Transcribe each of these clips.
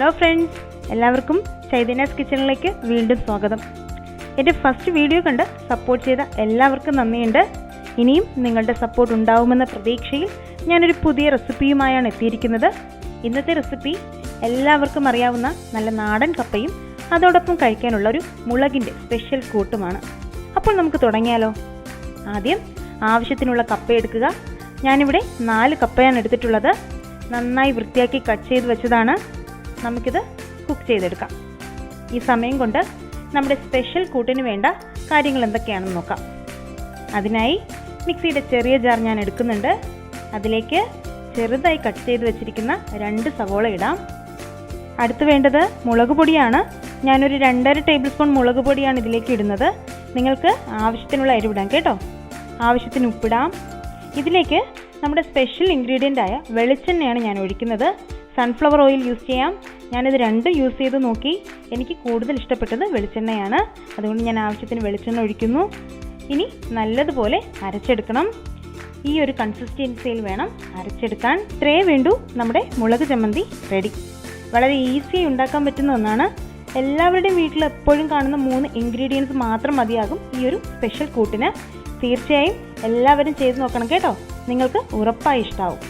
Hello friends, എല്ലാവർക്കും ചൈതന്യാസ് കിച്ചണിലേക്ക് വീണ്ടും സ്വാഗതം. എൻ്റെ ഫസ്റ്റ് വീഡിയോ കണ്ട് സപ്പോർട്ട് ചെയ്ത എല്ലാവർക്കും നന്ദിയുണ്ട്. ഇനിയും നിങ്ങളുടെ സപ്പോർട്ട് ഉണ്ടാവുമെന്ന പ്രതീക്ഷയിൽ ഞാനൊരു പുതിയ റെസിപ്പിയുമായാണ് എത്തിയിരിക്കുന്നത്. ഇന്നത്തെ റെസിപ്പി എല്ലാവർക്കും അറിയാവുന്ന നല്ല നാടൻ കപ്പയും അതോടൊപ്പം കഴിക്കാനുള്ള ഒരു മുളകിൻ്റെ സ്പെഷ്യൽ കൂട്ടുമാണ്. അപ്പോൾ നമുക്ക് തുടങ്ങിയാലോ? ആദ്യം ആവശ്യത്തിനുള്ള കപ്പ എടുക്കുക. ഞാനിവിടെ 4 കപ്പയാണ് എടുത്തിട്ടുള്ളത്. നന്നായി വൃത്തിയാക്കി കട്ട് ചെയ്ത് വെച്ചതാണ്. നമുക്കിത് കുക്ക് ചെയ്തെടുക്കാം. ഈ സമയം കൊണ്ട് നമ്മുടെ സ്പെഷ്യൽ കൂട്ടിന് വേണ്ട കാര്യങ്ങൾ എന്തൊക്കെയാണെന്ന് നോക്കാം. അതിനായി മിക്സിയുടെ ചെറിയ ജാർ ഞാൻ എടുക്കുന്നുണ്ട്. അതിലേക്ക് ചെറുതായി കട്ട് ചെയ്ത് വെച്ചിരിക്കുന്ന 2 സവോള ഇടാം. അടുത്ത് വേണ്ടത് മുളക് പൊടിയാണ്. ഞാനൊരു 2.5 ടേബിൾ സ്പൂൺ മുളക് പൊടിയാണ് ഇതിലേക്ക് ഇടുന്നത്. നിങ്ങൾക്ക് ആവശ്യത്തിനുള്ള എരിവിടാം കേട്ടോ. ആവശ്യത്തിന് ഉപ്പിടാം. ഇതിലേക്ക് നമ്മുടെ സ്പെഷ്യൽ ഇൻഗ്രീഡിയൻ്റ് ആയ വെളിച്ചെണ്ണയാണ് ഞാൻ ഒഴിക്കുന്നത്. സൺഫ്ലവർ ഓയിൽ യൂസ് ചെയ്യാം. ഞാനിത് 2 യൂസ് ചെയ്ത് നോക്കി. എനിക്ക് കൂടുതൽ ഇഷ്ടപ്പെട്ടത് വെളിച്ചെണ്ണയാണ്. അതുകൊണ്ട് ഞാൻ ആവശ്യത്തിന് വെളിച്ചെണ്ണ ഒഴിക്കുന്നു. ഇനി നല്ലതുപോലെ അരച്ചെടുക്കണം. ഈ ഒരു കൺസിസ്റ്റൻസിയിൽ വേണം അരച്ചെടുക്കാൻ. ഇത്രയേ വേണ്ടൂ. നമ്മുടെ മുളക് ചമ്മന്തി റെഡി. വളരെ ഈസിയായി ഉണ്ടാക്കാൻ പറ്റുന്ന ഒന്നാണ്. എല്ലാവരുടെയും വീട്ടിൽ എപ്പോഴും കാണുന്ന 3 ഇൻഗ്രീഡിയൻസ് മാത്രം മതിയാകും ഈ ഒരു സ്പെഷ്യൽ കൂട്ടിന്. തീർച്ചയായും എല്ലാവരും ചെയ്ത് നോക്കണം കേട്ടോ. നിങ്ങൾക്ക് ഉറപ്പായി ഇഷ്ടമാവും.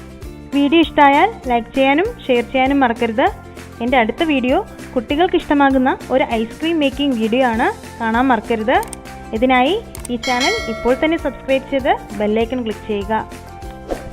വീഡിയോ ഇഷ്ടമായാൽ ലൈക്ക് ചെയ്യാനും ഷെയർ ചെയ്യാനും മറക്കരുത്. എൻ്റെ അടുത്ത വീഡിയോ കുട്ടികൾക്ക് ഇഷ്ടമാകുന്ന ഒരു ഐസ്ക്രീം മേക്കിംഗ് വീഡിയോ ആണ്. കാണാൻ മറക്കരുത്. ഇതിനായി ഈ ചാനൽ ഇപ്പോൾ തന്നെ സബ്സ്ക്രൈബ് ചെയ്ത് ബെല്ലൈക്കൺ ക്ലിക്ക് ചെയ്യുക.